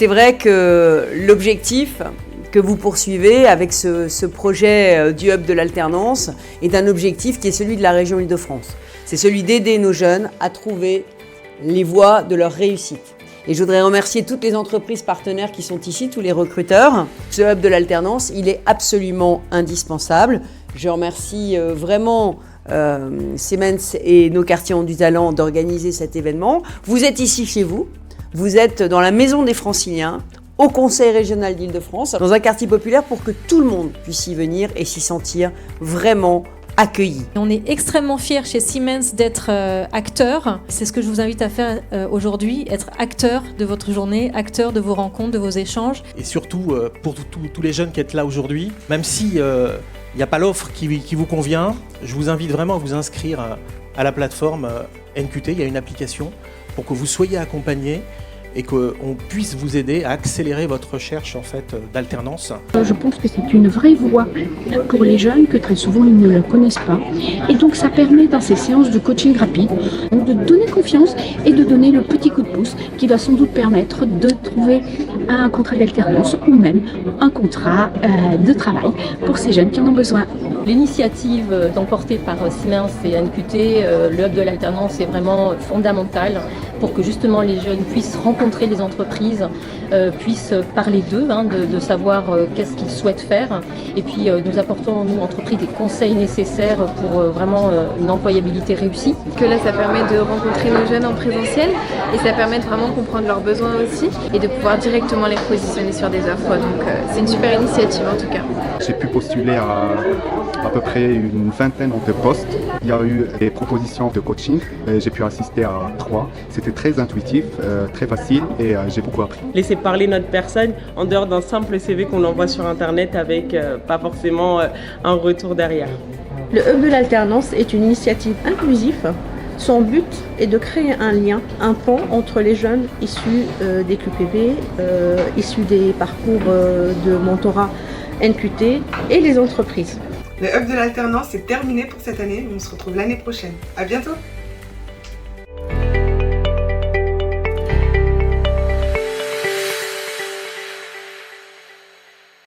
c'est vrai que l'objectif que vous poursuivez avec ce projet du Hub de l'alternance est un objectif qui est celui de la région Île-de-France. C'est celui d'aider nos jeunes à trouver les voies de leur réussite. Et je voudrais remercier toutes les entreprises partenaires qui sont ici, tous les recruteurs. Ce Hub de l'alternance, il est absolument indispensable. Je remercie vraiment Siemens et nos quartiers ont du talent d'organiser cet événement. Vous êtes ici chez vous, vous êtes dans la maison des Franciliens, au Conseil régional d'Île-de-France, dans un quartier populaire pour que tout le monde puisse y venir et s'y sentir vraiment accueilli. On est extrêmement fiers chez Siemens d'être acteurs. C'est ce que je vous invite à faire aujourd'hui, être acteur de votre journée, acteur de vos rencontres, de vos échanges. Et surtout, pour tous les jeunes qui êtes là aujourd'hui, même si il n'y a pas l'offre qui vous convient, je vous invite vraiment à vous inscrire à la plateforme NQT. Il y a une application pour que vous soyez accompagnés et qu'on puisse vous aider à accélérer votre recherche en fait, d'alternance. Je pense que c'est une vraie voie pour les jeunes que très souvent ils ne la connaissent pas. Et donc ça permet dans ces séances de coaching rapide de donner confiance et de donner le petit coup de pouce qui va sans doute permettre de trouver un contrat d'alternance ou même un contrat de travail pour ces jeunes qui en ont besoin. L'initiative portée par Siemens et NQT, le Hub de l'alternance, est vraiment fondamentale pour que justement les jeunes puissent rencontrer les entreprises, puissent parler d'eux, de savoir qu'est-ce qu'ils souhaitent faire. Et puis nous apportons, nous, entreprises, des conseils nécessaires pour vraiment une employabilité réussie. Que là, ça permet de rencontrer nos jeunes en présentiel et ça permet de vraiment comprendre leurs besoins aussi et de pouvoir directement les positionner sur des offres. Donc c'est une super initiative en tout cas. J'ai pu postuler à peu près une vingtaine de postes. Il y a eu des propositions de coaching. J'ai pu assister à 3. C'était très intuitif, très facile et j'ai beaucoup appris. Laisser parler notre personne en dehors d'un simple CV qu'on envoie sur Internet avec pas forcément un retour derrière. Le Hub de l'alternance est une initiative inclusive. Son but est de créer un lien, un pont entre les jeunes issus des QPV, issus des parcours de mentorat NQT et les entreprises. Le Hub de l'alternance est terminé pour cette année, on se retrouve l'année prochaine. À bientôt!